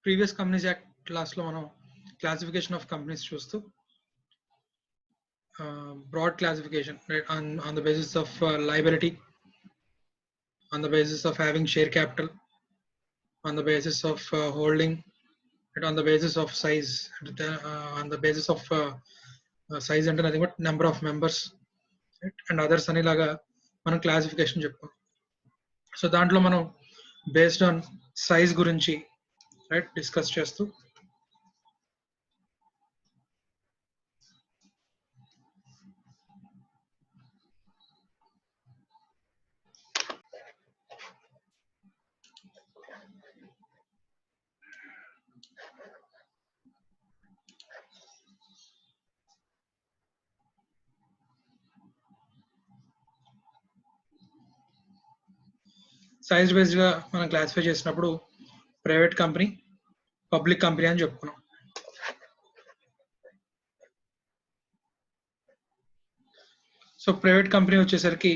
Previous companies act class లో మనం classification of companies చూస్తూ broad classification on the basis of liability, on the basis of having share capital, on the basis of holding, and on the basis of size, on the basis of size అంటే nothing but number of members, right? And others అనేలాగా మనం classification చెప్పుకున్నాం. So దాంట్లో మనం based on size గురించి right discuss చేస్తూ size based గా మనం క్లాసిఫై చేసినప్పుడు ప్రైవేట్ కంపెనీ, పబ్లిక్ కంపెనీ అని చెప్పుకున్నాం. సో ప్రైవేట్ కంపెనీ వచ్చేసరికి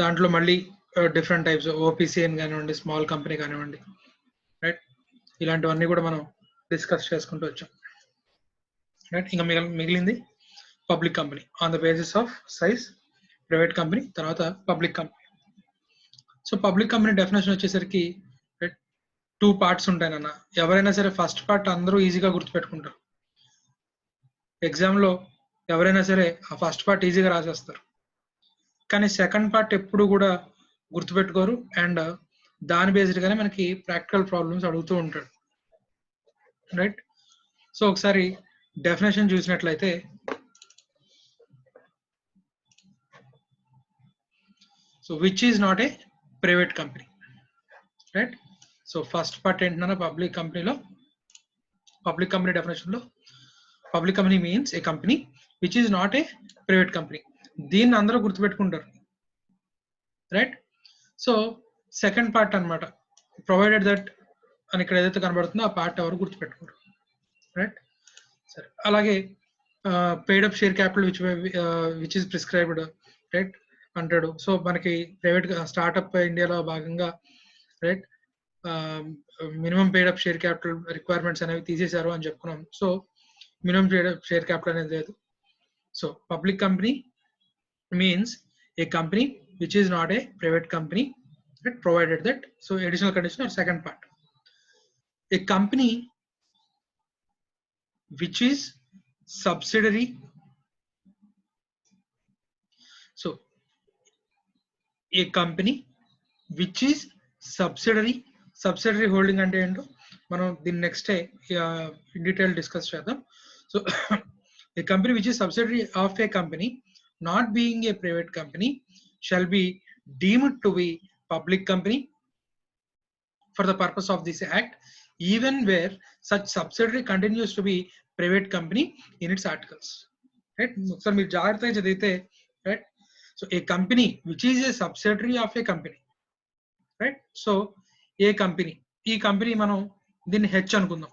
దాంట్లో మళ్ళీ డిఫరెంట్ టైప్స్, ఓపీసీఎన్ కానివ్వండి, స్మాల్ కంపెనీ కానివ్వండి, రైట్, ఇలాంటివన్నీ కూడా మనం డిస్కస్ చేసుకుంటూ వచ్చాం. రైట్, ఇంకా మిగిలింది public company on the basis of size, private company, తర్వాత public company. So public company definition వచ్చేసరికి టూ పార్ట్స్ ఉంటాయన్న. ఎవరైనా సరే ఫస్ట్ పార్ట్ అందరూ ఈజీగా గుర్తుపెట్టుకుంటారు. ఎగ్జామ్లో ఎవరైనా సరే ఆ ఫస్ట్ పార్ట్ ఈజీగా రాసేస్తారు, కానీ సెకండ్ పార్ట్ ఎప్పుడు కూడా గుర్తుపెట్టుకోరు. అండ్ దాని బేస్డ్గానే మనకి ప్రాక్టికల్ ప్రాబ్లమ్స్ అడుగుతూ ఉంటాడు. రైట్, సో ఒకసారి డెఫినేషన్ చూసినట్లయితే so which is not a private company, right. So first part ఏంటన్నా పబ్లిక్ కంపెనీలో, పబ్లిక్ కంపెనీ డెఫినేషన్లో public company means a company which is not a private company. దీన్ని అందరూ గుర్తుపెట్టుకుంటారు, రైట్. సో సెకండ్ పార్ట్ అనమాట, provided that అని ఇక్కడ ఏదైతే కనబడుతుందో ఆ పార్ట్ ఎవరు గుర్తుపెట్టుకుంటారు, రైట్. సరే, అలాగే paid up share capital which is prescribed, right అంటాడు. సో మనకి ప్రైవేట్ స్టార్ట్అప్ ఇండియాలో భాగంగా right minimum paid up share capital requirements అనేవి తీసేశారు అని చెప్పుకున్నాం. So minimum paid up share capital అనేది లేదు. So public company means a company which is not a private company, right, provided that. So additional condition or second part, a company which is subsidiary. So a company which is subsidiary holding అంటే ఏంటో మనం దీని next in detail discuss చేద్దాం. So a company which is subsidiary of a company not being a private company shall be deemed to be public company for the purpose of this act, even where such subsidiary continues to be private company in its articles. Right? So meer jagrata chadite, right? So a company which is a subsidiary of a company, right? So a company, ee company manam din H anukundam,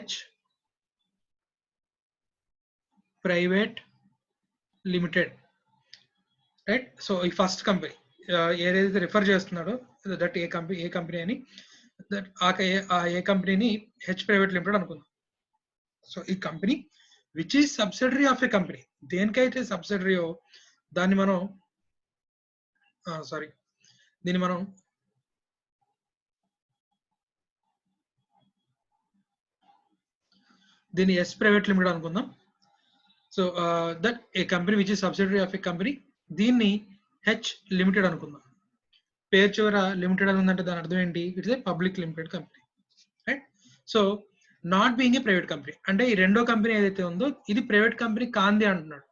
H private limited, right? So ఈ first company ఏదైతే refer చేస్తున్నాడో that a company అని, that ఆ a కంపెనీని H private limited అనుకుందాం. So ఈ company which is subsidiary of a company, దేనికైతే సబ్సిడరీయో దాన్ని మనం దీన్ని ఎస్ ప్రైవేట్ లిమిటెడ్ అనుకుందాం. So that a company which is subsidiary of a company, దీన్ని హెచ్ లిమిటెడ్ అనుకుందాం. పేరు చివర లిమిటెడ్ అని ఉందంటే దాని అర్థం ఏంటి? It's a public limited company, right. So not being a private company అంటే ఈ రెండో కంపెనీ ఏదైతే ఉందో ఇది ప్రైవేట్ కంపెనీ కాంది అంటున్నాడు.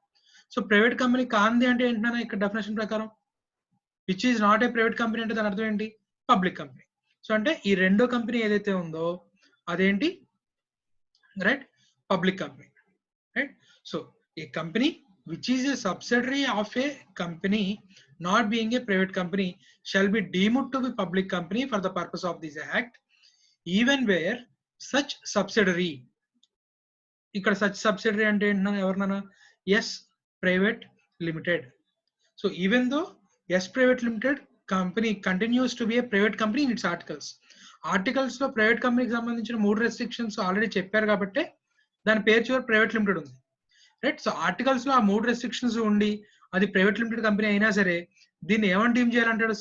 సో ప్రైవేట్ కంపెనీ కాంది అంటే ఏంటన్నా ఇక్కడ డెఫినేషన్ ప్రకారం which is not a private company అంటే దాని అర్థం ఏంటి? Public company. సో అంటే ఈ రెండో కంపెనీ ఏదైతే ఉందో అదేంటి? Right, public company, right. So A company which is a subsidiary of a company not being a private company shall be deemed to be public company for the purpose of this act, even where such subsidiary, ఇక్కడ such subsidiary అంటే ఏంటన్నా ఎవరినన్నా S private limited. So even though yes private limited company continues to be a private company in its articles, articles లో private కంపెనీకి సంబంధించిన 3 restrictions already చెప్పారు కాబట్టి దాని పేరు చివరి ప్రైవేట్ లిమిటెడ్ ఉంది, రైట్. సో ఆర్టికల్స్ లో ఆ 3 రెస్ట్రిక్షన్స్ ఉండి అది ప్రైవేట్ లిమిటెడ్ కంపెనీ అయినా సరే దీన్ని ఏమని డీమ్ చేయాలంటాడు,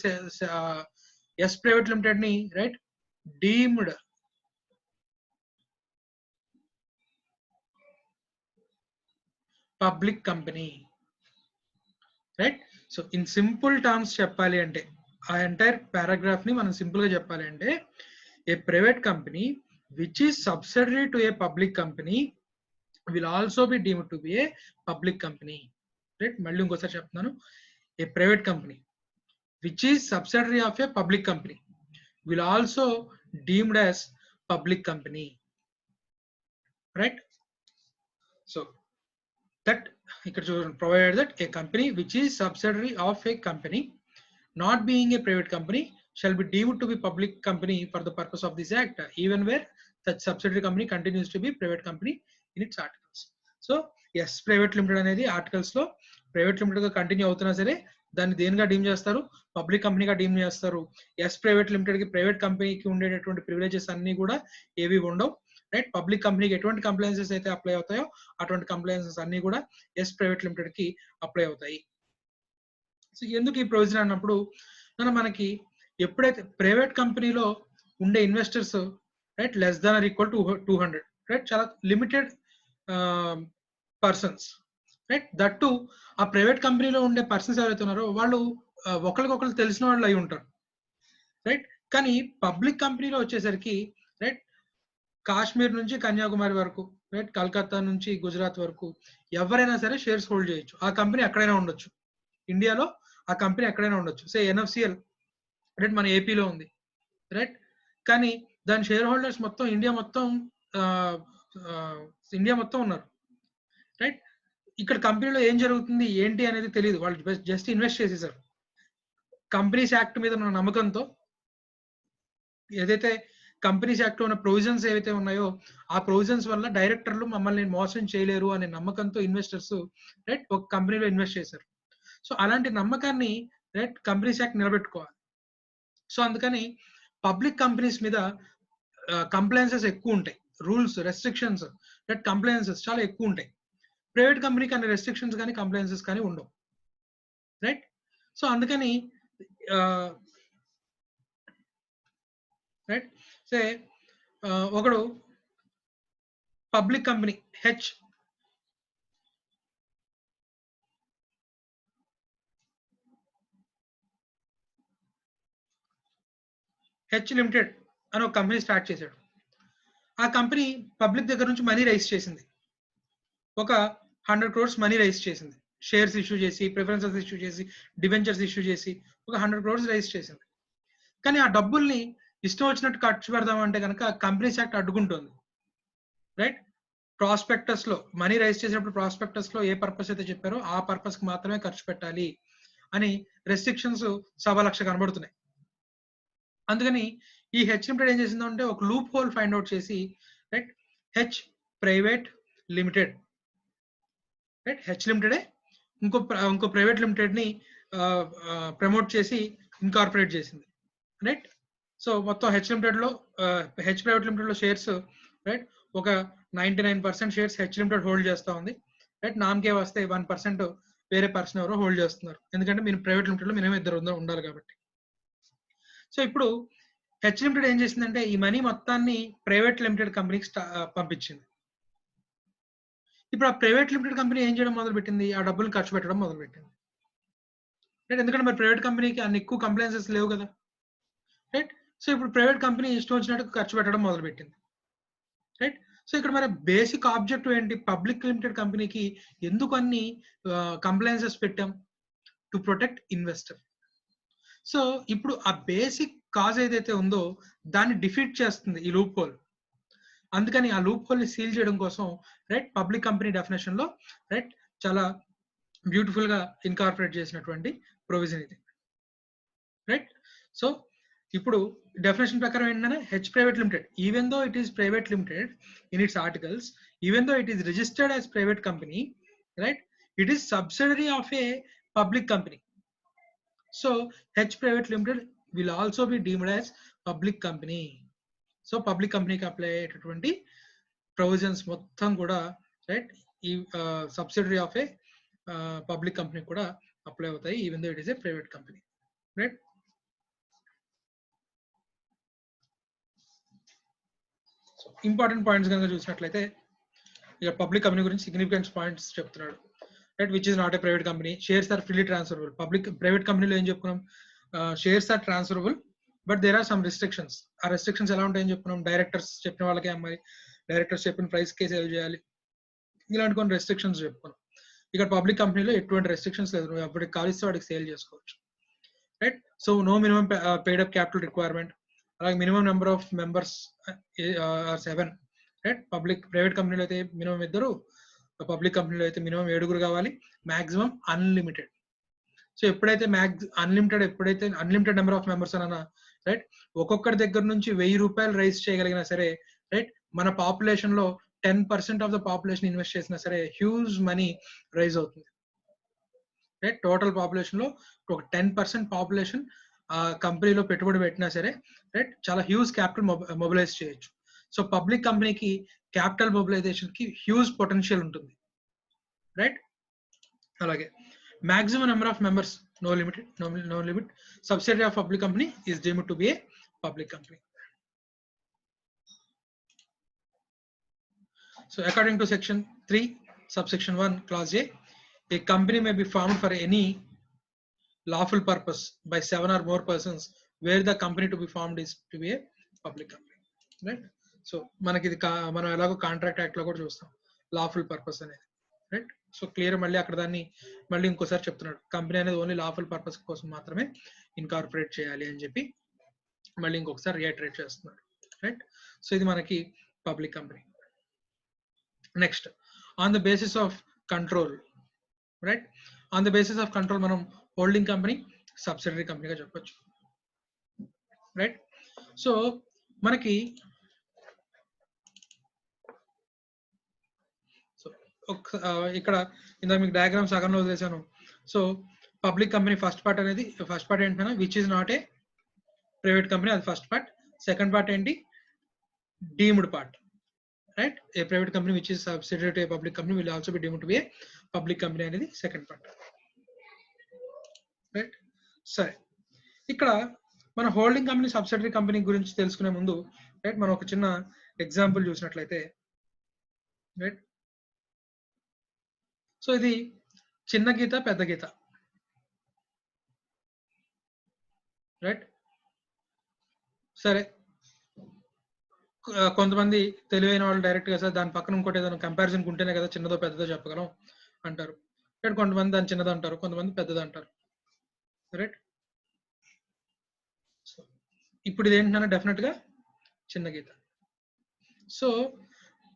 ఎస్ ప్రైవేట్ లిమిటెడ్ ని, right, deemed public company, right. So in simple terms చెప్పాలి అంటే ఆ ఎంటైర్ పారాగ్రాఫ్ ని మనం సింపుల్ గా చెప్పాలి అంటే a private company which is subsidiary to a public company will also be deemed to be a public company, right. మళ్ళీ ఇంకోసారి చెప్తున్నాను, a private company which is subsidiary of a public company will also deemed as public company, right. So that ఇక్కడ చూడండి, provided that a company which is subsidiary of a company not being a private company shall be deemed to be public company for the purpose of this act even where such subsidiary company continues to be private company in its articles. So S private limited అనేది articles లో private limited గా continue అవుతున్నా సరే దాన్ని దేనిగా deem చేస్తారు, public కంపెనీగా deem చేస్తారు. ఎస్ ప్రైవేట్ లిమిటెడ్ కి ప్రైవేట్ కంపెనీకి ఉండేటటువంటి ప్రివిలేజెస్ అన్ని కూడా ఏవి ఉండవు, రైట్. పబ్లిక్ కంపెనీకి ఎటువంటి కంప్లైన్సెస్ అయితే అప్లై అవుతాయో అటువంటి కంప్లైన్సెస్ అన్ని కూడా ఎస్ ప్రైవేట్ లిమిటెడ్ కి అప్లై అవుతాయి. సో ఎందుకు ఈ ప్రొవిజన్ అన్నప్పుడు మనకి ఎప్పుడైతే ప్రైవేట్ కంపెనీలో ఉండే investors, right, less than or equal to 200, right, చాలా లిమిటెడ్ పర్సన్స్, రైట్. దట్టు ఆ ప్రైవేట్ కంపెనీలో ఉండే పర్సన్స్ ఎవరైతే ఉన్నారో వాళ్ళు ఒకరికొకరు తెలిసిన వాళ్ళు అయి ఉంటారు, రైట్. కానీ పబ్లిక్ కంపెనీలో వచ్చేసరికి, రైట్, కాశ్మీర్ నుంచి కన్యాకుమారి వరకు, రైట్, కలకత్తా నుంచి గుజరాత్ వరకు ఎవరైనా సరే షేర్స్ హోల్డ్ చేయొచ్చు. ఆ కంపెనీ ఎక్కడైనా ఉండొచ్చు, ఇండియాలో ఆ కంపెనీ ఎక్కడైనా ఉండొచ్చు. సే ఎన్ఎఫ్సిఎల్, రైట్, మన ఏపీలో ఉంది, రైట్. కానీ దాని షేర్ హోల్డర్స్ మొత్తం ఇండియా మొత్తం ఉన్నారు, రైట్. ఇక్కడ కంపెనీలో ఏం జరుగుతుంది ఏంటి అనేది తెలియదు, వాళ్ళు జస్ట్ ఇన్వెస్ట్ చేసేసారు. కంపెనీస్ యాక్ట్ మీద ఉన్న నమ్మకంతో, ఏదైతే కంపెనీస్ యాక్ట్ లో ఉన్న ప్రొవిజన్స్ ఏవైతే ఉన్నాయో ఆ ప్రొవిజన్స్ వల్ల డైరెక్టర్లు మమ్మల్ని మోసం చేయలేరు అనే నమ్మకంతో ఇన్వెస్టర్స్, రైట్, ఒక కంపెనీలో ఇన్వెస్ట్ చేశారు. సో అలాంటి నమ్మకాన్ని, రైట్, కంపెనీస్ యాక్ట్ నిలబెట్టుకోవాలి. సో అందుకని పబ్లిక్ కంపెనీస్ మీద కంప్లైన్సెస్ ఎక్కువ ఉంటాయి, రూల్స్, రెస్ట్రిక్షన్స్, రైట్, కంప్లైన్సెస్ చాలా ఎక్కువ ఉంటాయి. ప్రైవేట్ కంపెనీకి అనే రెస్ట్రిక్షన్స్ కానీ కంప్లైన్సెస్ కానీ ఉండవు, రైట్. సో అందుకని రైట్, సే ఒకడు పబ్లిక్ కంపెనీ హెచ్ లిమిటెడ్ అని ఒక కంపెనీ స్టార్ట్ చేశాడు. ఆ కంపెనీ పబ్లిక్ దగ్గర నుంచి మనీ రైజ్ చేసింది, ఒక 100 crores మనీ రైజ్ చేసింది, షేర్స్ ఇష్యూ చేసి, ప్రిఫరెన్సెస్ ఇష్యూ చేసి, డిబెంచర్స్ ఇష్యూ చేసి ఒక 100 crores రైజ్ చేసింది. కానీ ఆ డబ్బుల్ని ఇష్టం వచ్చినట్టు ఖర్చు పెడదామంటే కనుక కంపెనీస్ యాక్ట్ అడ్డుకుంటుంది, రైట్. ప్రాస్పెక్టస్ లో మనీ రైజ్ చేసినప్పుడు ప్రాస్పెక్టస్ లో ఏ పర్పస్ అయితే చెప్పారో ఆ పర్పస్ కి మాత్రమే ఖర్చు పెట్టాలి అని రెస్ట్రిక్షన్స్ సవాలక్ష కనబడుతున్నాయి. అందుకని ఈ హెచ్ లిమిటెడ్ ఏం చేసిందంటే ఒక లూప్ హోల్ ఫైండ్ అవుట్ చేసి, right, H private limited, right, H లిమిటెడే ఇంకో ప్రైవేట్ లిమిటెడ్ ని ప్రమోట్ చేసి ఇన్కార్పొరేట్ చేసింది, రైట్. సో మొత్తం హెచ్ ప్రైవేట్ లిమిటెడ్ లో షేర్స్, రైట్, ఒక 99% షేర్స్ హెచ్ లిమిటెడ్ హోల్డ్ చేస్తా ఉంది, రైట్. నామకే వస్తే 1% వేరే పర్సన్ ఎవరో హోల్డ్ చేస్తున్నారు, ఎందుకంటే మీరు ప్రైవేట్ లిమిటెడ్ లో మినిమం 2 ఉండాలి కాబట్టి. సో ఇప్పుడు హెచ్ లిమిటెడ్ ఏం చేసిందంటే ఈ మనీ మొత్తాన్ని ప్రైవేట్ లిమిటెడ్ కంపెనీకి పంపించింది. ఇప్పుడు ఆ ప్రైవేట్ లిమిటెడ్ కంపెనీ ఏం చేయడం మొదలు పెట్టింది, ఆ డబ్బులు ఖర్చు పెట్టడం మొదలు పెట్టింది, రైట్. ఎందుకంటే మరి ప్రైవేట్ కంపెనీకి అన్ని ఎక్కువ కంప్లైన్సెస్ లేవు కదా, రైట్. సో ఇప్పుడు ప్రైవేట్ కంపెనీ ఇష్టం వచ్చినట్టు ఖర్చు పెట్టడం మొదలు పెట్టింది, రైట్. సో ఇక్కడ మరి బేసిక్ ఆబ్జెక్టివ్ ఏంటి, పబ్లిక్ లిమిటెడ్ కంపెనీకి ఎందుకు అన్ని కంప్లైన్సెస్ పెట్టాం, టు ప్రొటెక్ట్ ఇన్వెస్టర్. సో ఇప్పుడు ఆ బేసిక్ కాజ్ ఏదైతే ఉందో దాన్ని డిఫీట్ చేస్తుంది ఈ లూప్ హోల్. అందుకని ఆ లూప్ హోల్ ని సీల్ చేయడం కోసం, రైట్, పబ్లిక్ కంపెనీ డెఫినేషన్ లో, రైట్, చాలా బ్యూటిఫుల్ గా ఇన్కార్పొరేట్ చేసినటువంటి ప్రొవిజన్ ఇది, రైట్. సో ఇప్పుడు డెఫినేషన్ ప్రకారం ఏంటంటే H private limited even though it is private limited in it's articles, even though it is registered as private company, right, it is subsidiary of a public company. So H private limited will also be deemed as public company. So public కంపెనీకి apply అయ్యేటటువంటి provisions మొత్తం కూడా right ఈ subsidiary of a public company కూడా apply అవుతాయి even though it is a private company right. Important points కనుక చూసినట్లయితే ఇక పబ్లిక్ కంపెనీ గురించి సిగ్నిఫికెంట్ పాయింట్స్ చెప్తున్నాడు right. Which is not a private company, shares are freely transferable. Private కంపెనీలో ఏం చెప్పుకున్నాం, shares are transferable but there are some restrictions. ఆ రెస్ట్రిక్షన్స్ ఎలా ఉంటాయని చెప్పుకున్నాం, డైరెక్టర్స్ చెప్పిన వాళ్ళకే అమ్మాయి, డైరెక్టర్స్ చెప్పిన ప్రైస్ కే సేల్ చేయాలి, ఇలాంటి కొన్ని రెస్ట్రిక్షన్స్ చెప్పుకున్నాం. ఇక్కడ పబ్లిక్ కంపెనీలో ఎటువంటి రెస్ట్రిక్షన్స్ లేదు, నువ్వు అప్పటికి కాలిస్తే వాడికి సేల్ చేసుకోవచ్చు right. So no minimum paid up capital requirement, అలాగే minimum number of members 7 right. Private కంపెనీలో అయితే మినిమం 2, పబ్లిక్ కంపెనీలో అయితే మినిమం 7 కావాలి, మాక్సిమం అన్లిమిటెడ్. సో ఎప్పుడైతే అన్లిమిటెడ్ నెంబర్ ఆఫ్ మెంబర్స్ అన్న రైట్, ఒక్కొక్కరి దగ్గర నుంచి 1000 రూపాయలు రైజ్ చేయగలిగినా సరే రైట్, మన పాపులేషన్ లో 10% ఆఫ్ ద పాపులేషన్ ఇన్వెస్ట్ చేసినా సరే హ్యూజ్ మనీ రైజ్ అవుతుంది రైట్. టోటల్ పాపులేషన్ లో ఒక 10% పాపులేషన్ ఆ కంపెనీలో పెట్టుబడి పెట్టినా సరే రైట్, చాలా హ్యూజ్ క్యాపిటల్ మొబిలైజ్ చేయొచ్చు. సో పబ్లిక్ కంపెనీకి క్యాపిటల్ మొబిలైజేషన్ కి హ్యూజ్ పొటెన్షియల్ ఉంటుంది రైట్. అలాగే maximum number of members no limit. Subsidiary of public company is deemed to be a public company. So according to section 3 subsection 1 clause a company may be formed for any lawful purpose by 7 or more persons where the company to be formed is to be a public company right. So మనకి ఇది మనం ఎలాగో contract act లో కూడా చూస్తాం lawful purpose అనేది right. So clear, మళ్ళీ అక్కడ దాన్ని మళ్ళీ ఇంకోసారి చెప్తున్నాడు, కంపెనీ అనేది ఓన్లీ లాఫుల్ పర్పస్ కోసం మాత్రమే ఇన్కార్పొరేట్ చేయాలి అని చెప్పి మళ్ళీ ఇంకొకసారి రియాటరేట్ చేస్తున్నాడు రైట్. సో ఇది మనకి public company. Next on the basis of control right. On the basis of control మనం హోల్డింగ్ కంపెనీ, సబ్సిడరీ కంపెనీగా చెప్పొచ్చు రైట్. సో మనకి ఇక్కడ ఇందాక మీకు డయాగ్రామ్ సగంలో వదిలేసాను. So public company first part ఏంటంటే which is not a private company, అది ఫస్ట్ పార్ట్. సెకండ్ పార్ట్ ఏంటి, deemed part right. A private company which is subsidiary to a public company will also be deemed to be a public company అనేది second part right. సరే, ఇక్కడ మన holding company, subsidiary company గురించి తెలుసుకునే ముందు right, మనం ఒక చిన్న ఎగ్జాంపుల్ చూసినట్లయితే రైట్. సో ఇది చిన్న గీత, పెద్ద గీత రైట్. సరే, కొంతమంది తెలివైన వాళ్ళు డైరెక్ట్ గా సార్ దాని పక్కన ఇంకోటి ఏదైనా కంపారిజన్ ఉంటేనే కదా చిన్నదో పెద్దదో చెప్పగలం అంటారు రైట్. కొంతమంది దాని చిన్నది అంటారు, కొంతమంది పెద్దది అంటారు రైట్. సో ఇప్పుడు ఇది ఏంటన్నా డెఫినెట్ గా చిన్న గీత. సో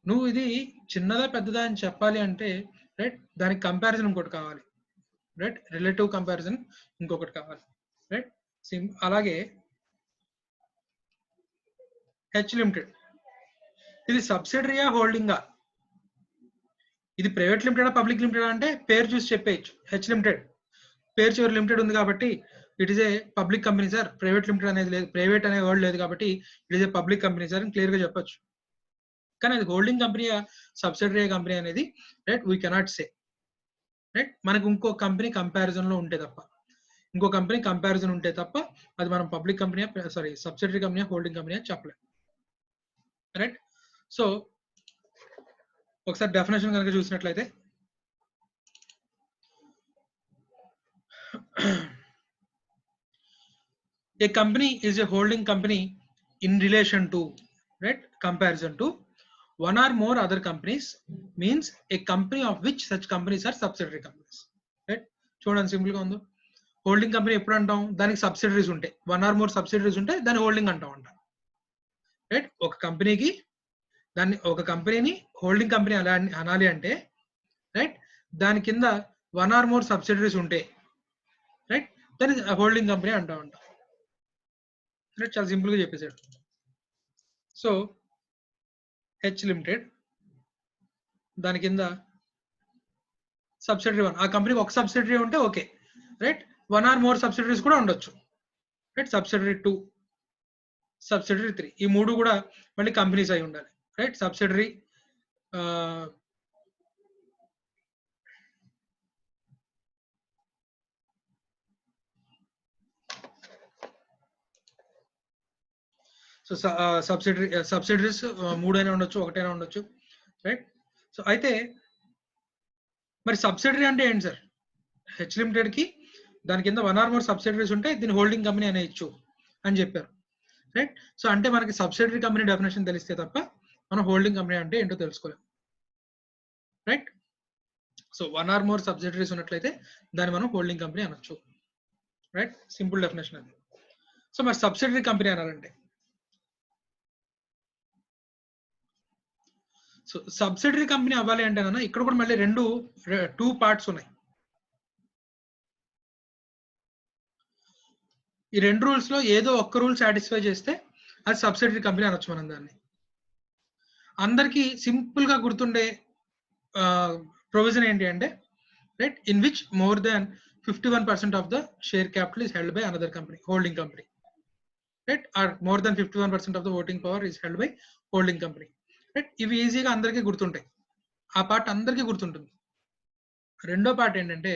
నువ్వు ఇది చిన్నదా పెద్దదా అని చెప్పాలి అంటే రైట్, దానికి కంపారిజన్ ఇంకోటి కావాలి రైట్, రిలేటివ్ కంపారిజన్ ఇంకొకటి కావాలి రైట్. అలాగే హెచ్ లిమిటెడ్ ఇది సబ్సిడరీయా హోల్డింగా, ఇది ప్రైవేట్ లిమిటెడా పబ్లిక్ లిమిటెడా అంటే పేరు చూసి చెప్పేయచ్చు. హెచ్ లిమిటెడ్ పేరు చివరి లిమిటెడ్ ఉంది కాబట్టి it is A public company sir, private limited అనేది లేదు, ప్రైవేట్ అనే వర్డ్ లేదు కాబట్టి it is A public company sir అని క్లియర్ గా చెప్పొచ్చు. కానీ అది హోల్డింగ్ కంపెనీ, సబ్సిడరీ కంపెనీ అనేది right we cannot say right. మనకు ఇంకో కంపెనీ కంపారిజన్ లో ఉంటే తప్ప, ఇంకో కంపెనీ కంపారిజన్ ఉంటే తప్ప అది మనం public company subsidiary company, holding company అని చెప్పలేం రైట్. సో ఒకసారి డెఫినేషన్ కనుక చూసినట్లయితే a company is a holding company in relation to right, comparison to one or more other companies, means a company of which such companies are subsidiary companies right. చూడండి simple గా ఉందో, holding company ఎప్పుడు అంటాం, దానికి subsidiaries ఉంటాయి, 1 or more subsidiaries ఉంటాయి, దాన్ని holding అంటాం రైట్. ఒక కంపెనీని హోల్డింగ్ కంపెనీ అనాలి అంటే రైట్, దాని కింద 1 or more సబ్సిడరీస్ ఉంటాయి రైట్, దాన్ని హోల్డింగ్ కంపెనీ అంటా ఉంటాం రైట్. చాలా సింపుల్ గా చెప్పేశాడు. సో హెచ్ లిమిటెడ్ దాని కింద సబ్సిడరీ 1, ఆ కంపెనీకి ఒక సబ్సిడరీ ఉంటే okay right, 1 or more subsidiaries కూడా ఉండొచ్చు రైట్. Subsidiary 2 subsidiary 3. ఈ మూడు కూడా మళ్ళీ కంపెనీస్ అయి ఉండాలి, రైట్? సబ్సిడరీ సో సబ్సిడరీస్ 3 అయినా ఉండొచ్చు, 1 అయినా ఉండొచ్చు, రైట్? సో అయితే మరి సబ్సిడరీ అంటే ఏంటి సార్? హెచ్ లిమిటెడ్ కి దాని కింద 1 ఆర్ మోర్ సబ్సిడరీస్ ఉంటే దీని హోల్డింగ్ కంపెనీ అనేయచ్చు అని చెప్పారు, రైట్? సో అంటే మనకి సబ్సిడరీ కంపెనీ డెఫినేషన్ తెలిస్తే తప్ప మనం హోల్డింగ్ కంపెనీ అంటే ఏంటో తెలుసుకోలేం, right? So 1 or more subsidiaries ఉన్నట్లయితే దాన్ని మనం హోల్డింగ్ కంపెనీ అనొచ్చు, రైట్? సింపుల్ డెఫినేషన్ అది. సో మరి సబ్సిడరీ కంపెనీ అనాలంటే, సో సబ్సిడరీ కంపెనీ అవ్వాలి అంటే ఇక్కడ కూడా మళ్ళీ 2 పార్ట్స్ ఉన్నాయి. ఈ 2 రూల్స్ లో ఏదో ఒక్క రూల్ సాటిస్ఫై చేస్తే అది సబ్సిడరీ కంపెనీ అనొచ్చు మనం దాన్ని. అందరికీ సింపుల్ గా గుర్తుండే ప్రొవిజన్ ఏంటి అంటే, right, in which more than 51% of the share capital is held by another company, holding company, right? Or more than 51% of the voting power is held by holding company, right? ఇవి ఈజీగా అందరికీ గుర్తుంటాయి, ఆ part అందరికీ గుర్తుంటుంది. రెండో part ఏంటంటే,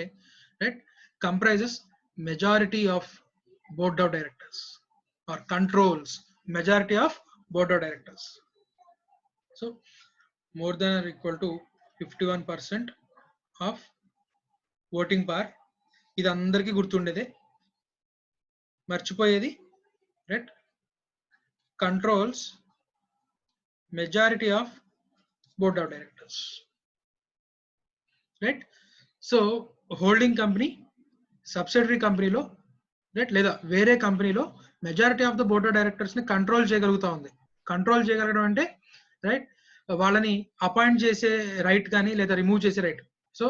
right, comprises majority of board of directors or controls majority of board of directors. So more than or equal to 51% of voting power, ఇది అందరికీ గుర్తుండేదే, మర్చిపోయేది, right? Controls majority of board of directors, right? So holding company subsidiary కంపెనీలో, right, లేదా వేరే కంపెనీలో majority of the board of directors ని control చేయగలుగుతా ఉంది. కంట్రోల్ చేయగలగడం అంటే, రైట్, వాళ్ళని అపాయింట్ చేసే రైట్ కానీ లేదా రిమూవ్ చేసే right. So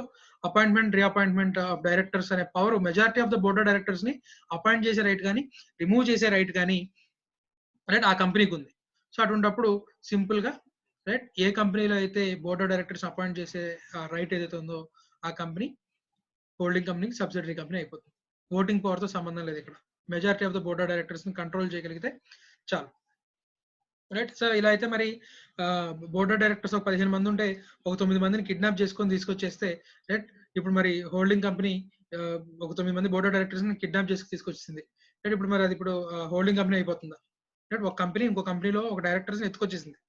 appointment reappointment of directors అనే power majority of the board of directors ని అపాయింట్ చేసే రైట్ కానీ రిమూవ్ చేసే రైట్ కానీ, రైట్, ఆ కంపెనీకి ఉంది. సో అటువంటిప్పుడు సింపుల్ గా, రైట్, ఏ కంపెనీలో అయితే బోర్డ్ ఆఫ్ డైరెక్టర్స్ అపాయింట్ చేసే రైట్ ఏదైతే ఉందో ఆ కంపెనీ హోల్డింగ్ కంపెనీకి సబ్సిడరీ కంపెనీ అయిపోతుంది. ఓటింగ్ పవర్ తో సంబంధం లేదు ఇక్కడ, majority of the board of directors ని కంట్రోల్ చేయగలిగితే చాలు, రైట్? సో ఇలా అయితే మరి బోర్డ్ ఆఫ్ డైరెక్టర్స్ ఒక 15 మంది ఉంటే ఒక 9 మందిని కిడ్నాప్ చేసుకొని తీసుకొచ్చేస్తే, రైట్, ఇప్పుడు మరి హోల్డింగ్ కంపెనీ ఒక 9 మంది బోర్డ్ ఆఫ్ డైరెక్టర్స్ ని కిడ్నాప్ చేసి తీసుకొచ్చింది, రైట్? ఇప్పుడు మరి అది ఇప్పుడు హోల్డింగ్ కంపెనీ అయిపోతుందా? రైట్, ఒక కంపెనీ ఇంకో కంపెనీలో ఒక డైరెక్టర్స్ ని ఎత్తుకొచ్చేసింది,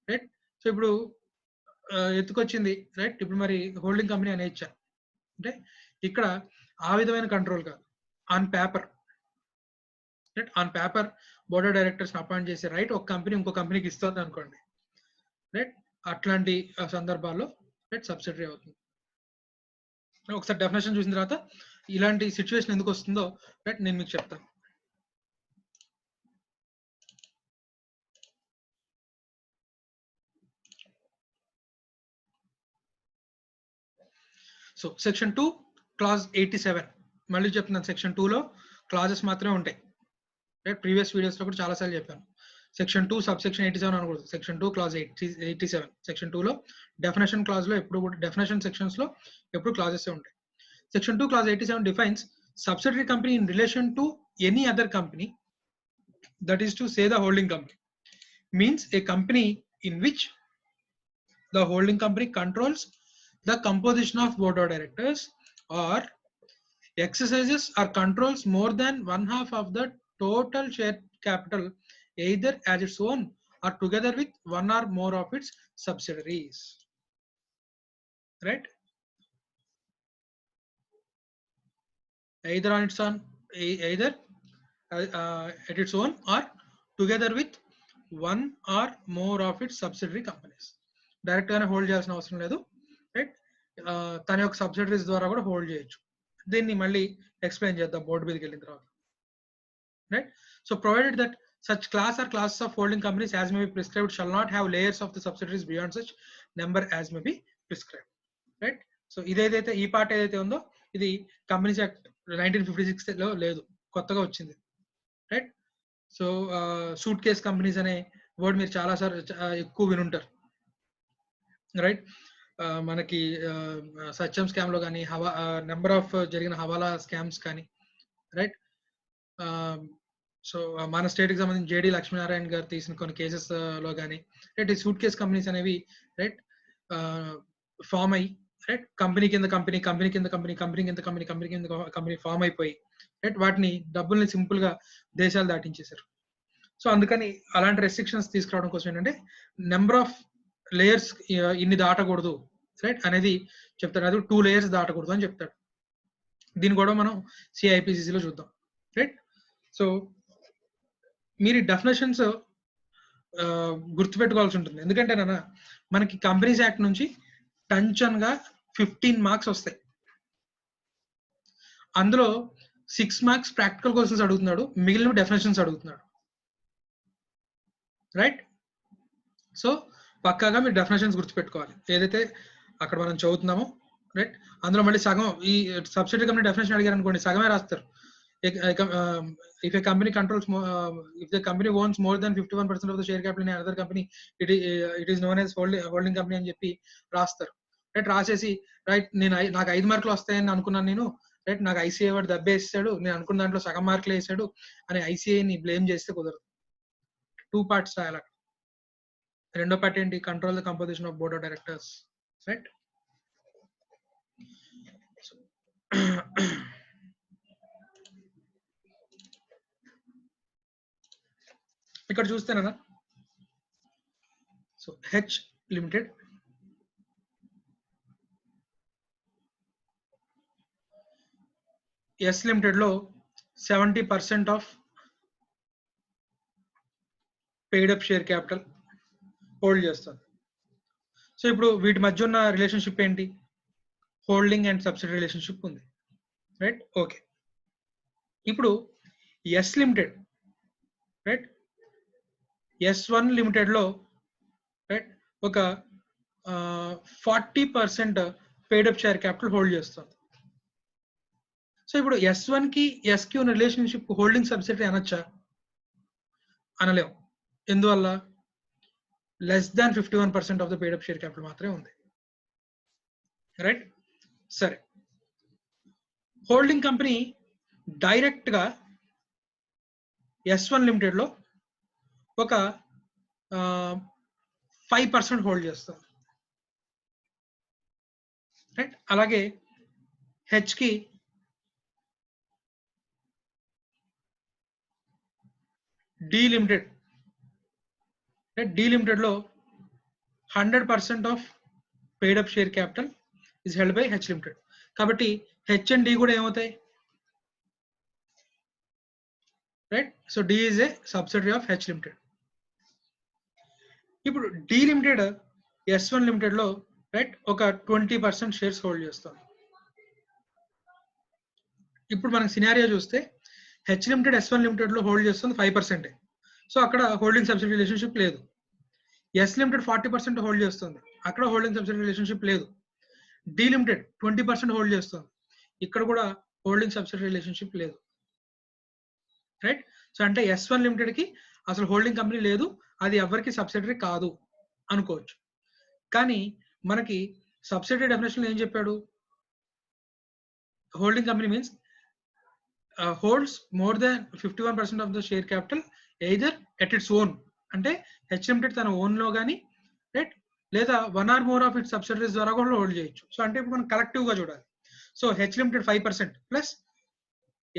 రైట్? సో ఇప్పుడు ఎత్తుకొచ్చింది, రైట్, ఇప్పుడు మరి హోల్డింగ్ కంపెనీ అనే ఇచ్చా అంటే ఇక్కడ ఆ విధమైన కంట్రోల్ కాదు, on paper, right, on paper board of directors appoint చేసే రైట్ ఒక కంపెనీ ఇంకో కంపెనీకి ఇస్తుంది అనుకోండి, రైట్? అట్లాంటి సందర్భాల్లో, రైట్, సబ్సిడరీ అవుతుంది. ఒకసారి డెఫినేషన్ చూసిన తర్వాత ఇలాంటి సిచ్యువేషన్ ఎందుకు వస్తుందో, రైట్, నేను మీకు చెప్తాను. సో సెక్షన్ 2 క్లాజ్ 87, మళ్ళీ చెప్తున్నాను, సెక్షన్ 2 లో క్లాజెస్ మాత్రమే ఉంటాయి, రైట్? ప్రీవియస్ వీడియోస్ లో కూడా చాలా సార్లు చెప్పాను. సెక్షన్ 2 సబ్ సెక్షన్ 87 అనకూడదు, సెక్షన్ 2 క్లాజ్ 87. సెక్షన్ 2 లో డెఫినేషన్ క్లాజ్ లో ఎప్పుడు కూడా, డెఫినేషన్ సెక్షన్స్ లో ఎప్పుడు క్లాజెస్ ఉంటాయి. Section 2 clause 87 defines subsidiary company in relation to any other company, that is to say the holding company, means a company in which the holding company controls the composition of board of directors or exercises or controls more than 1/2 of the total share capital, either as its own or together with one or more of its subsidiaries, right? Either on its own, either at its own or together with one or more of its subsidiary companies. Direct గానే hold చేయాల్సిన అవసరం లేదు, right? తన యొక్క subsidiaries ద్వారా కూడా hold చేయొచ్చు. దీన్ని మళ్ళీ ఎక్స్ప్లెయిన్ చేద్దాం బోర్డు మీదకి వెళ్ళిన తర్వాత, right? So provided that such class or classes of holding companies as may be prescribed shall not have layers of the subsidiaries beyond such number as may be prescribed, right? So ఇదేదైతే ఈ part ఏదైతే ఉందో ఇది companies act 1956 లో లేదు, కొత్తగా వచ్చింది, right? So suit case companies అనే వర్డ్ మీరు చాలా సార్లు ఎక్కువ వినుంటారు, రైట్? మనకి సత్యం స్కామ్ లో కానీ నెంబర్ ఆఫ్ జరిగిన హవాలా స్కామ్స్ కానీ, రైట్, సో మన స్టేట్ కి సంబంధించి జేడి లక్ష్మీనారాయణ గారు తీసిన కొన్ని కేసెస్ లో కానీ రైట్ ఈ సూట్ కేస్ కంపెనీస్ అనేవి రైట్ ఫామ్ అయ్యి రైట్ కంపెనీ కింద కంపెనీ కంపెనీ కింద కంపెనీ కంపెనీ కింద కంపెనీ కంపెనీ కింద కంపెనీ ఫామ్ అయిపోయి రైట్ వాటిని డబ్బుల్ని సింపుల్ గా దేశాలు దాటించేశారు. సో అందుకని అలాంటి రెస్ట్రిక్షన్స్ తీసుకురావడం కోసం ఏంటంటే నెంబర్ ఆఫ్ లేయర్స్ ఇన్ని దాటకూడదు రైట్ అనేది చెప్తాడు. అది 2 layers దాటకూడదు అని చెప్తాడు. దీన్ని కూడా మనం సిఐపిసిసిలో చూద్దాం రైట్. సో మీరు డెఫినేషన్స్ గుర్తుపెట్టుకోవాల్సి ఉంటుంది. ఎందుకంటే నాన్న మనకి కంపెనీస్ యాక్ట్ నుంచి టంచన్ గా 15 మార్క్స్ వస్తాయి. అందులో 6 మార్క్స్ ప్రాక్టికల్ క్వశ్చన్స్ అడుగుతున్నాడు, మిగిలిన డెఫినేషన్స్ అడుగుతున్నాడు రైట్. సో పక్కాగా మీరు డెఫినేషన్స్ గుర్తుపెట్టుకోవాలి. ఏదైతే అక్కడ మనం చదువుతున్నామో రైట్ అందులో మళ్ళీ సగం ఈ సబ్సిడరీ కంపెనీ డెఫినేషన్ అడిగారు అనుకోండి సగమే రాస్తారు. if a company controls if the company owns more than 51% of the share capital in another company, it is known as holding company అని చెప్పి రాస్తారు రైట్. రాసేసి రైట్ నాకు 5 మార్కులు వస్తాయని అనుకున్నాను నేను రైట్, నాకు ఐసీఐ వాడు దెబ్బేసాడు, నేను అనుకున్న దాంట్లో సగం మార్కులు వేసాడు అని ఐసీఐని బ్లేమ్ చేస్తే కుదరదు. 2 parts రాయాలి. రెండో పార్ట్ ఏంటి? Control the composition of board of directors right. ఇక్కడ చూస్తేనా so H limited S limited లో 70% of paid up share capital hold చేస్తుంది. సో ఇప్పుడు వీటి మధ్య ఉన్న రిలేషన్షిప్ ఏంటి? హోల్డింగ్ అండ్ సబ్సిడరీ రిలేషన్షిప్ ఉంది రైట్. ఓకే, ఇప్పుడు S limited right S1 limited లో రైట్ ఒక 40% paid up share capital hold చేస్తుంది. సో ఇప్పుడు S1 కి S కి ఉన్న రిలేషన్షిప్ హోల్డింగ్ సబ్సిడరీ అనొచ్చా? అనలేం. ఎందువల్ల? Less than 51% of the paid up share capital మాత్రమే ఉంది రైట్. సరే, హోల్డింగ్ కంపెనీ డైరెక్ట్ గా S1 లిమిటెడ్ లో ఒక 5% హోల్డ్ చేస్తాం రైట్. అలాగే హెచ్ కి D limited right, D limited లో 100% of paid up share capital is held by H limited. కాబట్టి హెచ్ అండ్ డి కూడా ఏమవుతాయి right. So D is a subsidiary of H limited. ఇప్పుడు డి లిమిటెడ్ S1 లిమిటెడ్ లో right ఒక 20% shares hold చేస్తాం. ఇప్పుడు మనకి సినారియో చూస్తే హెచ్ లిమిటెడ్ S1 లిమిటెడ్ లో హోల్డ్ చేస్తుంది 5%. సో అక్కడ హోల్డింగ్ సబ్సిడరీ రిలేషన్షిప్ లేదు. ఎస్ లిమిటెడ్ 40% హోల్డ్ చేస్తుంది, అక్కడ హోల్డింగ్ సబ్సిడరీ రిలేషన్షిప్ లేదు. డి లిమిటెడ్ 20% హోల్డ్ చేస్తుంది, ఇక్కడ కూడా హోల్డింగ్ సబ్సిడరీ రిలేషన్షిప్ లేదు రైట్. సో అంటే S1 లిమిటెడ్ కి అసలు హోల్డింగ్ కంపెనీ లేదు, అది ఎవరికి సబ్సిడరీ కాదు అనుకోవచ్చు. కానీ మనకి సబ్సిడరీ డెఫినేషన్ ఏం చెప్పాడు? Holding company means holds more than 51% of the share capital either at its own, అంటే హెచ్ లిమిటెడ్ తన ఓన్ లో కానీ రైట్ లేదా 1 or more of it's subsidiaries ద్వారా కూడా హోల్డ్ చేయొచ్చు. సో అంటే ఇప్పుడు మనం కలెక్టివ్ గా చూడాలి. So H limited 5% plus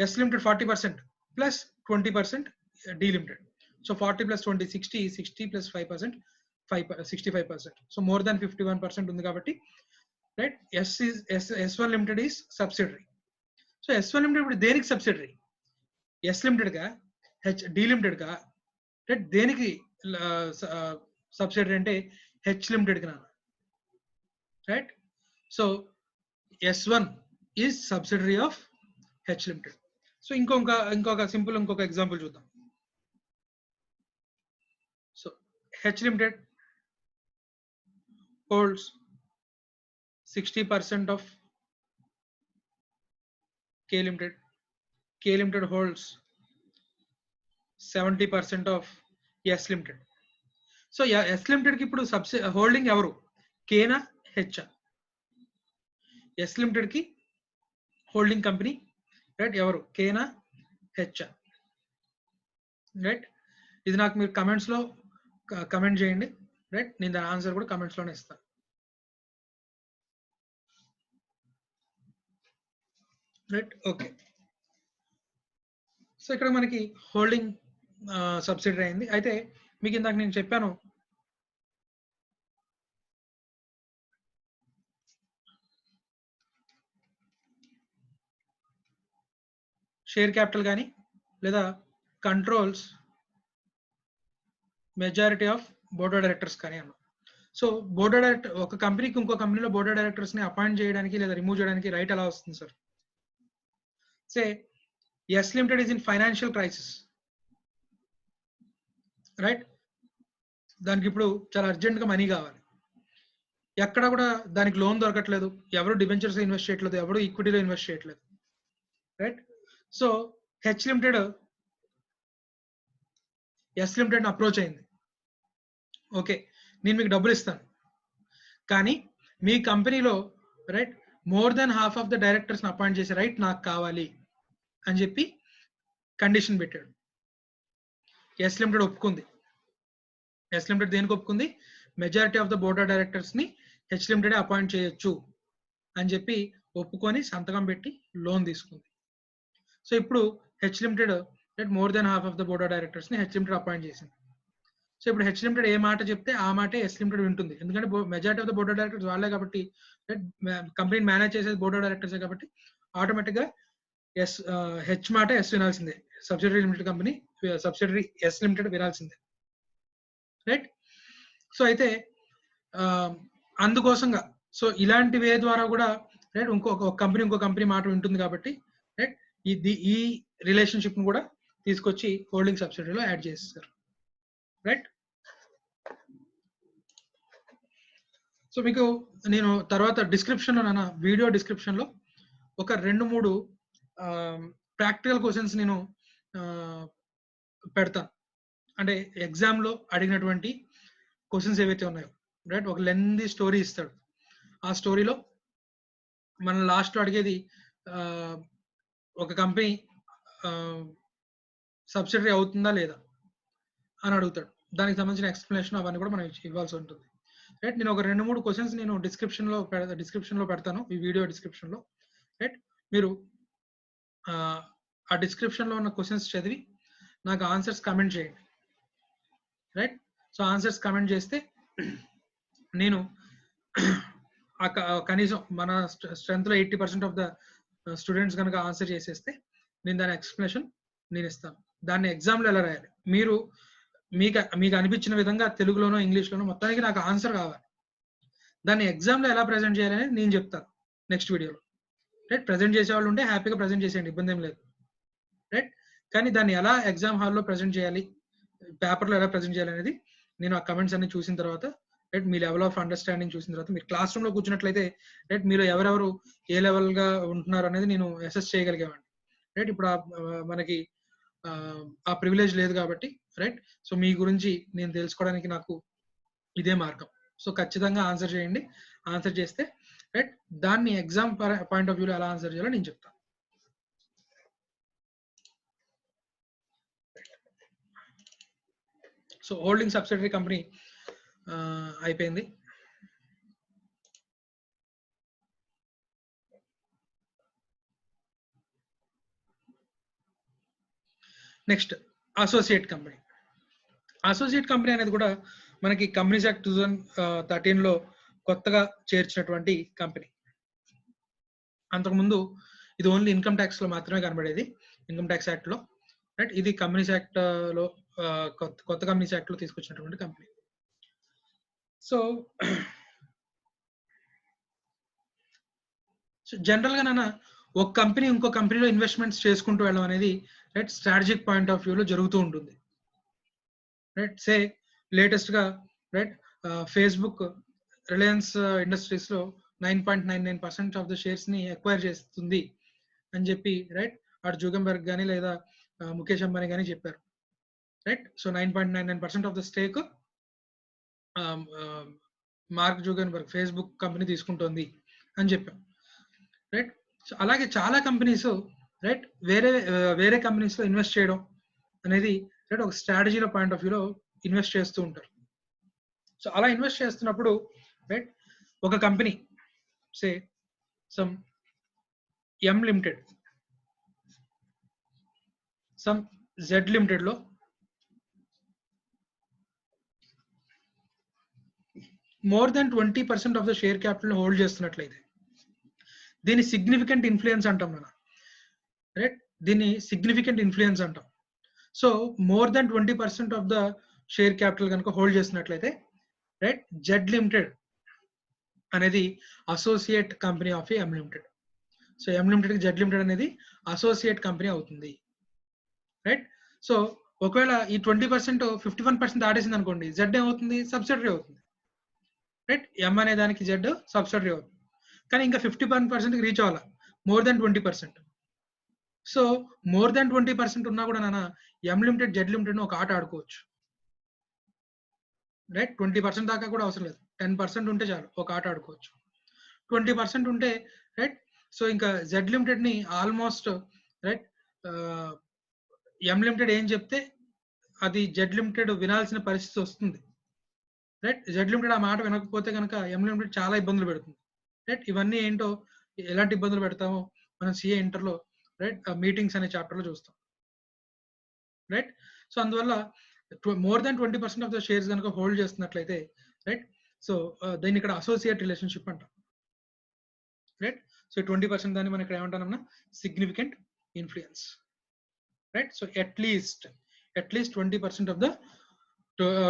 S limited 40% plus 20% D limited. So 40 plus 20 60, 60 plus 5% 65%. So more than 51% ఉంది కాబట్టి right S1 limited is subsidiary. So S1 limited ఇప్పుడు దేనికి సబ్సిడరీ? ఎస్ లిమిటెడ్ గా, డి లిమిటెడ్ గా రైట్ దేనికి సబ్సిడరీ అంటే హెచ్ లిమిటెడ్ కి right. So S1 is subsidiary of H limited. So ఇంకొక సింపుల్ ఇంకొక ఎగ్జాంపుల్ చూద్దాం. So H limited holds 60% of K Limited. K Limited holds 70% of S Limited. So S Limited ki ippudu holding evaru? K na H? S Limited ki holding company right evaru? K na H? Right. ఇది నాకు మీరు comments లో comment చేయండి. Right, నేను దాని answer కూడా comments లోనే ఇస్తాను. Right, okay. సో ఇక్కడ మనకి హోల్డింగ్ సబ్సిడరీ అయింది. అయితే మీకు ఇందాక నేను చెప్పాను షేర్ క్యాపిటల్ కానీ లేదా controls majority of board of directors కానీ అన్నాం. సో బోర్డ్ ఆఫ్ డైరెక్టర్ ఒక కంపెనీకి ఇంకో కంపెనీలో బోర్డ్ ఆఫ్ డైరెక్టర్స్ ని అపాయింట్ చేయడానికి లేదా రిమూవ్ చేయడానికి రైట్ ఎలా వస్తుంది sir? Say S limited is in financial crisis, right. దానికి ఇప్పుడు చాలా అర్జెంట్ గా మనీ కావాలి. ఎక్కడ కూడా దానికి లోన్ దొరకట్లేదు, ఎవరు డిబెంచర్స్ ఇన్వెస్ట్ చేయట్లేదు, ఎవరు ఈక్విటీలో ఇన్వెస్ట్ చేయట్లేదు, right. So H limited S limited approach అయింది. ఓకే, నేను మీకు డబ్బులు ఇస్తాను, కానీ మీ కంపెనీలో right more than half of the directors appoint చేసే రైట్ నాకు కావాలి అని చెప్పి కండిషన్ పెట్టాడు. ఎస్ లిమిటెడ్ ఒప్పుకుంది. ఎస్ లిమిటెడ్ దేనికి ఒప్పుకుంది? Majority of the board of directors ని హెచ్ లిమిటెడ్ అపాయింట్ చేయొచ్చు అని చెప్పి ఒప్పుకొని సంతకం పెట్టి లోన్ తీసుకుంది. సో ఇప్పుడు H limited more than half of the board of directors ని హెచ్ లిమిటెడ్ అపాయింట్ చేసింది. సో ఇప్పుడు హెచ్ లిమిటెడ్ ఏ మాట చెప్తే ఆ మాటే ఎస్ లిమిటెడ్ వింటుంది, ఎందుకంటే majority of the board of directors వాళ్ళే కాబట్టి, కంపెనీ మేనేజ్ చేసేది బోర్డ్ ఆఫ్ డైరెక్టర్స్ కాబట్టి ఆటోమేటిక్ గా హెచ్ మాట ఎస్ వినాల్సిందే, subsidiary limited company subsidiary S limited వినాల్సిందే, రైట్. సో అయితే అందుకోసంగా సో ఇలాంటి వే ద్వారా కూడా రైట్ ఇంకో కంపెనీ మాట వింటుంది కాబట్టి రైట్ ఈ రిలేషన్షిప్ ను కూడా తీసుకొచ్చి హోల్డింగ్ సబ్సిడరీలో యాడ్ చేస్తారు, రైట్. సో మీకు నేను తర్వాత డిస్క్రిప్షన్ లో వీడియో డిస్క్రిప్షన్ లో ఒక 2-3 ప్రాక్టికల్ క్వశ్చన్స్ నేను పెడతాను. అంటే ఎగ్జామ్ లో అడిగినటువంటి క్వశ్చన్స్ ఏవైతే ఉన్నాయో రైట్, ఒక లెందీ స్టోరీ ఇస్తాడు. ఆ స్టోరీలో మనం లాస్ట్ లో అడిగేది ఒక కంపెనీ సబ్సిడరీ అవుతుందా లేదా అని అడుగుతాడు. దానికి సంబంధించిన ఎక్స్ప్లెనేషన్ అవన్నీ కూడా మనం ఇవ్వాల్సి ఉంటుంది, రైట్. నేను ఒక 2-3 క్వశ్చన్స్ నేను డిస్క్రిప్షన్ లో పెడతాను, ఈ వీడియో డిస్క్రిప్షన్ లో, రైట్. మీరు ఆ డిస్క్రిప్షన్ లో ఉన్న క్వశ్చన్స్ చదివి నాకు ఆన్సర్స్ కమెంట్ చేయండి, రైట్. సో ఆన్సర్స్ కమెంట్ చేస్తే నేను కనీసం మన స్ట్రెంత్ లో 80% ఆఫ్ ద స్టూడెంట్స్ కనుక ఆన్సర్ చేసేస్తే నేను దాని ఎక్స్ప్లెనేషన్ నేను ఇస్తాను. దాన్ని ఎగ్జామ్ లో ఎలా రాయాలి, మీరు మీకు అనిపించిన విధంగా తెలుగులోనో ఇంగ్లీష్లోనో మొత్తానికి నాకు ఆన్సర్ కావాలి. దాన్ని ఎగ్జామ్ లో ఎలా ప్రెజెంట్ చేయాలని నేను చెప్తాను నెక్స్ట్ వీడియోలో, రైట్. ప్రెజెంట్ చేసే వాళ్ళు ఉంటే హ్యాపీగా ప్రెజెంట్ చేసేయండి, ఇబ్బంది ఏం లేదు, రైట్. కానీ దాన్ని ఎలా ఎగ్జామ్ హాల్లో ప్రెజెంట్ చేయాలి, పేపర్లో ఎలా ప్రెజెంట్ చేయాలి అనేది నేను ఆ కమెంట్స్ అన్ని చూసిన తర్వాత right me level of understanding చూసిన తర్వాత మీరు క్లాస్ రూమ్ లో కూర్చున్నట్లయితే రైట్ మీరు ఎవరెవరు ఏ లెవెల్ గా ఉంటున్నారు అనేది నేను అసెస్ చేయగలిగేవాడిని, రైట్. ఇప్పుడు మనకి ఆ ప్రివిలేజ్ లేదు కాబట్టి రైట్. సో మీ గురించి నేను తెలుసుకోవడానికి నాకు ఇదే మార్గం. సో ఖచ్చితంగా ఆన్సర్ చేయండి. ఆన్సర్ చేస్తే రైట్ దాన్ని ఎగ్జామ్ పాయింట్ ఆఫ్ వ్యూలో ఎలా ఆన్సర్ చేయాలో నేను చెప్తాను. సో హోల్డింగ్ సబ్సిడరీ కంపెనీ అయిపోయింది. Next associate company. Associate company అనేది కూడా మనకి కంపెనీస్ యాక్ట్ 2013 లో కొత్తగా చేర్చినటువంటి కంపెనీ. అంతకుముందు ఇది ఓన్లీ ఇన్కమ్ ట్యాక్స్ లో మాత్రమే కనబడేది, ఇన్కమ్ ట్యాక్స్ యాక్ట్ లో, రైట్. ఇది కంపెనీస్ యాక్ట్ లో కొత్త కంపెనీస్ యాక్ట్ లో తీసుకొచ్చినటువంటి కంపెనీ. సో జనరల్ గా ఒక కంపెనీ ఇంకో కంపెనీలో ఇన్వెస్ట్మెంట్స్ చేసుకుంటూ వెళ్ళడం అనేది రైట్ స్ట్రాటజిక్ పాయింట్ ఆఫ్ వ్యూలో జరుగుతూ ఉంటుంది, రైట్. సే లేటెస్ట్ గా రైట్ ఫేస్బుక్ రిలయన్స్ ఇండస్ట్రీస్ లో 9.99% ఆఫ్ ద షేర్స్ ని ఎక్వైర్ చేస్తుంది అని చెప్పి రైట్ అటు జుగంబర్గ్ కానీ లేదా ముఖేష్ అంబానీ కానీ చెప్పారు, right. So 9.99% of the stake Mark Zuckerberg Facebook company తీసుకుంటోంది అని చెప్పాం, రైట్. సో అలాగే చాలా కంపెనీస్ రైట్ వేరే కంపెనీస్ లో ఇన్వెస్ట్ చేయడం అనేది రైట్, ఒక స్ట్రాటజీలో పాయింట్ ఆఫ్ వ్యూలో ఇన్వెస్ట్ చేస్తూ ఉంటారు. సో అలా ఇన్వెస్ట్ చేస్తున్నప్పుడు రైట్, ఒక కంపెనీ సే సమ్ ఎం లిమిటెడ్, సమ్ జెడ్ లిమిటెడ్ లో more than 20% of the share capital hold చేస్తున్నట్లయితే దీన్ని సిగ్నిఫికెంట్ ఇన్ఫ్లుయెన్స్ అంటాం మనం. రైట్, దీన్ని సిగ్నిఫికెంట్ ఇన్ఫ్లుయెన్స్ అంటాం. So more than 20% of the share capital కనుక హోల్డ్ చేసినట్లయితే రైట్, జెడ్ లిమిటెడ్ అనేది associate company of M limited. So M limited Z limited అనేది అసోసియేట్ కంపెనీ అవుతుంది. రైట్, సో ఒకవేళ ఈ 20% 51% దాటేసింది అనుకోండి, జెడ్ ఏమవుతుంది, సబ్సిడరీ అవుతుంది. రైట్, ఎం అనే దానికి జెడ్ సబ్సిడరీ అవుతుంది. కానీ ఇంకా 51% రీచ్ అవ్వాలి, more than 20%. So more than 20% ఉన్నా కూడా నాన్న ఎం లిమిటెడ్ జెడ్ లిమిటెడ్ ఒక ఆట ఆడుకోవచ్చు. రైట్, 20% దాకా కూడా అవసరం లేదు, 10% ఉంటే చాలు ఒక ఆట ఆడుకోవచ్చు. 20% ఉంటే రైట్, సో ఇంకా జెడ్ లిమిటెడ్ ని ఆల్మోస్ట్ రైట్, ఎం లిమిటెడ్ ఏం చెప్తే అది జెడ్ లిమిటెడ్ వినాల్సిన పరిస్థితి వస్తుంది. రైట్, జెడ్ లిమిటెడ్ ఆ మాట వినకపోతే కనుక ఎం లిమిటెడ్ చాలా ఇబ్బందులు పెడుతుంది. రైట్, ఇవన్నీ ఏంటో ఎలాంటి ఇబ్బందులు పెడతామో మనం సిఏ ఇంటర్లో రైట్ మీటింగ్స్ అనే చాప్టర్ లో చూస్తాం. రైట్, సో అందువల్ల more than 20% of the shares కనుక హోల్డ్ చేస్తున్నట్లయితే రైట్, సో దీన్ని ఇక్కడ అసోసియేట్ రిలేషన్షిప్ అంటాం. రైట్, సో 20% దాన్ని మనం ఇక్కడ ఏమంటామన్నా significant influence. Right, so at least 20% of the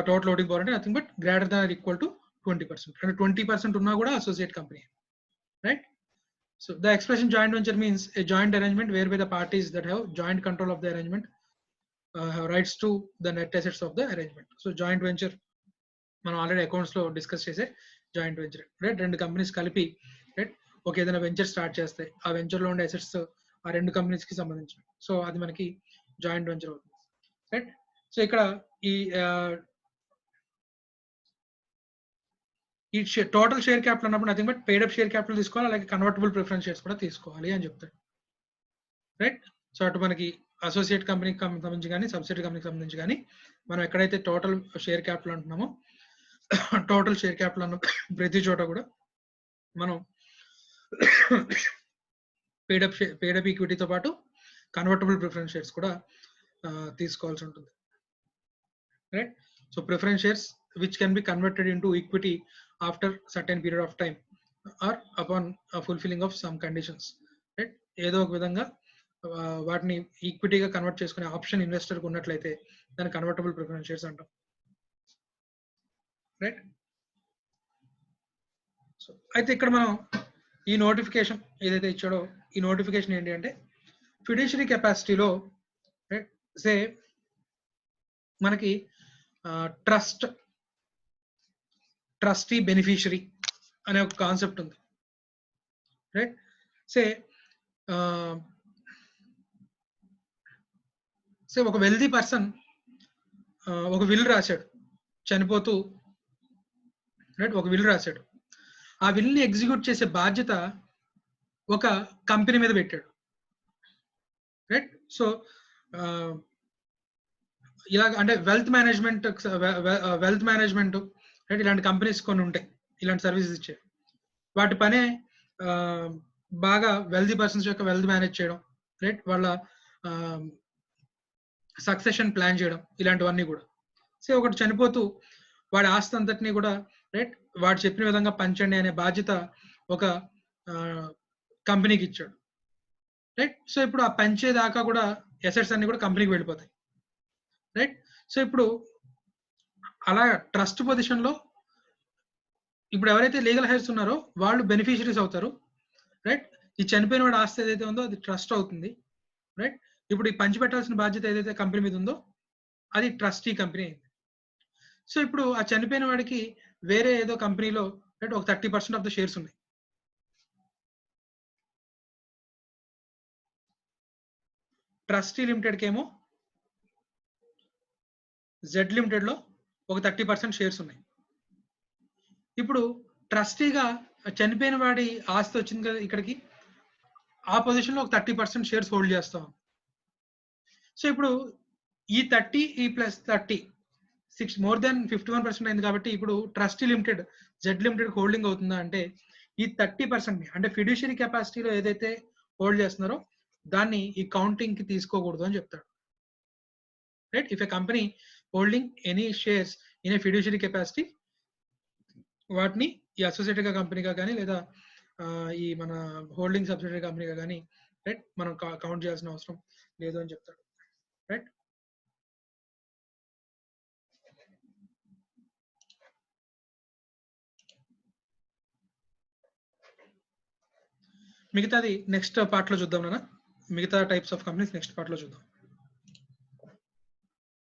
total voting power అంటే nothing but greater than or equal to 20%. అంటే 20% ఉన్నా కూడా associate company. Right, so the expression joint venture means a joint arrangement whereby the parties that have joint control of the arrangement have rights to the net assets of the arrangement. So joint venture మనం already accounts లో discuss చేసే joint venture. Right, రెండు companies కలిపి right ఒక ఏదైనా venture start చేస్తే ఆ venture లో ఉండే అసెట్స్ ఆ రెండు కంపెనీస్ కి సంబంధించి, సో అది మనకి జాయింట్ వెంచర్ అవుతుంది. రైట్, సో ఇక్కడ ఈ టోటల్ షేర్ క్యాపిటల్ అన్నప్పుడు nothing but paid up share capital తీసుకోవాలి, అలాగే కన్వర్టబుల్ ప్రిఫరెన్స్ షేర్స్ కూడా తీసుకోవాలి అని చెప్తాడు. రైట్, సో అటు మనకి అసోసియేట్ కంపెనీకి సంబంధించి కానీ సబ్సిడరీ కంపెనీకి సంబంధించి కానీ మనం ఎక్కడైతే టోటల్ షేర్ క్యాపిటల్ అంటున్నామో టోటల్ షేర్ క్యాపిటల్ అన్న ప్రతి చోట కూడా మనం పెయిడ్ అప్ ఈక్విటీతో పాటు కన్వర్టబుల్ ప్రిఫరెన్స్ షేర్స్ కూడా తీసుకోవాల్సి ఉంటుంది. Right, so preference shares which can be converted into equity after certain period of time or upon fulfilling of some conditions. Right, ఏదో ఒక విధంగా వాటిని ఈక్విటీగా కన్వర్ట్ చేసుకునే ఆప్షన్ ఇన్వెస్టర్ కు ఉన్నట్లయితే దాన్ని కన్వర్టబుల్ ప్రిఫరెన్స్ షేర్స్ అంటాం. రైట్, సో అయితే ఇక్కడ మనం ఈ నోటిఫికేషన్ ఏదైతే ఇచ్చాడో ఈ నోటిఫికేషన్ ఏంటి అంటే ఫిడ్యూషరీ కెపాసిటీలో రైట్ సే మనకి ట్రస్టీ బెనిఫిషరీ అనే ఒక కాన్సెప్ట్ ఉంది. రైట్, సే ఒక వెల్దీ పర్సన్ ఒక విల్ రాశాడు చనిపోతూ. రైట్, ఒక విల్ రాశాడు, ఆ విల్ ని ఎగ్జిక్యూట్ చేసే బాధ్యత ఒక కంపెనీ మీద పెట్టాడు. రైట్, సో ఇలా అంటే వెల్త్ మేనేజ్మెంట్ రైట్ ఇలాంటి కంపెనీస్ కొన్ని ఉంటాయి, ఇలాంటి సర్వీసెస్ ఇచ్చే. వాటి పనే బాగా వెల్తీ పర్సన్స్ యొక్క వెల్త్ మేనేజ్ చేయడం, రైట్ వాళ్ళ సక్సెషన్ ప్లాన్ చేయడం, ఇలాంటివన్నీ కూడా. సో ఒకటి చనిపోతూ వాడి ఆస్తి అంతటినీ కూడా రైట్ వాడు చెప్పిన విధంగా పంచండి అనే బాధ్యత ఒక కంపెనీకి ఇచ్చాడు. రైట్, సో ఇప్పుడు ఆ పంచేదాకా కూడా అసెట్స్ అన్ని కూడా కంపెనీకి వెళ్ళిపోతాయి. రైట్, సో ఇప్పుడు అలా ట్రస్ట్ పొజిషన్ లో ఇప్పుడు ఎవరైతే లీగల్ హైర్స్ ఉన్నారో వాళ్ళు బెనిఫిషరీస్ అవుతారు. రైట్, ఈ చనిపోయిన వాడి ఆస్తి ఏదైతే ఉందో అది ట్రస్ట్ అవుతుంది. రైట్, ఇప్పుడు ఈ పంచి పెట్టాల్సిన బాధ్యత ఏదైతే కంపెనీ మీద ఉందో అది ట్రస్టీ కంపెనీ అయింది. సో ఇప్పుడు ఆ చనిపోయిన వాడికి వేరే ఏదో కంపెనీలో రైట్ ఒక 30% ఆఫ్ ద షేర్స్ ఉన్నాయి. ట్రస్టీ లిమిటెడ్ కేమో జెడ్ లిమిటెడ్ లో ఒక 30% షేర్స్ ఉన్నాయి. ఇప్పుడు ట్రస్టీగా చనిపోయిన వాడి ఆస్తి వచ్చింది కదా ఇక్కడికి, ఆ పొజిషన్ లో ఒక 30% షేర్స్ హోల్డ్ చేస్తాం. సో ఇప్పుడు ఈ 30 ఈ ప్లస్ 30 మోర్ దెన్ 51% అయింది కాబట్టి ఇప్పుడు trust limited Z limited holding అవుతుందా అంటే ఈ 30% అంటే ఫిడ్యూషియరీ కెపాసిటీలో ఏదైతే హోల్డ్ చేస్తున్నారో దాన్ని ఈ కౌంటింగ్ కి తీసుకోకూడదు అని చెప్తాడు. Right, if a company holding any shares in a fiduciary capacity, వాటిని ఈ అసోసియేటెడ్ కంపెనీగా కానీ లేదా ఈ మన హోల్డింగ్ సబ్సిడరీ కంపెనీగా కానీ రైట్ మనం కౌంట్ చేయాల్సిన అవసరం లేదు అని చెప్తాడు. రైట్, మిగతాది నెక్స్ట్ పార్ట్ లో చూద్దాం నాన్న. మిగతా types of companies next part లో చూద్దాం.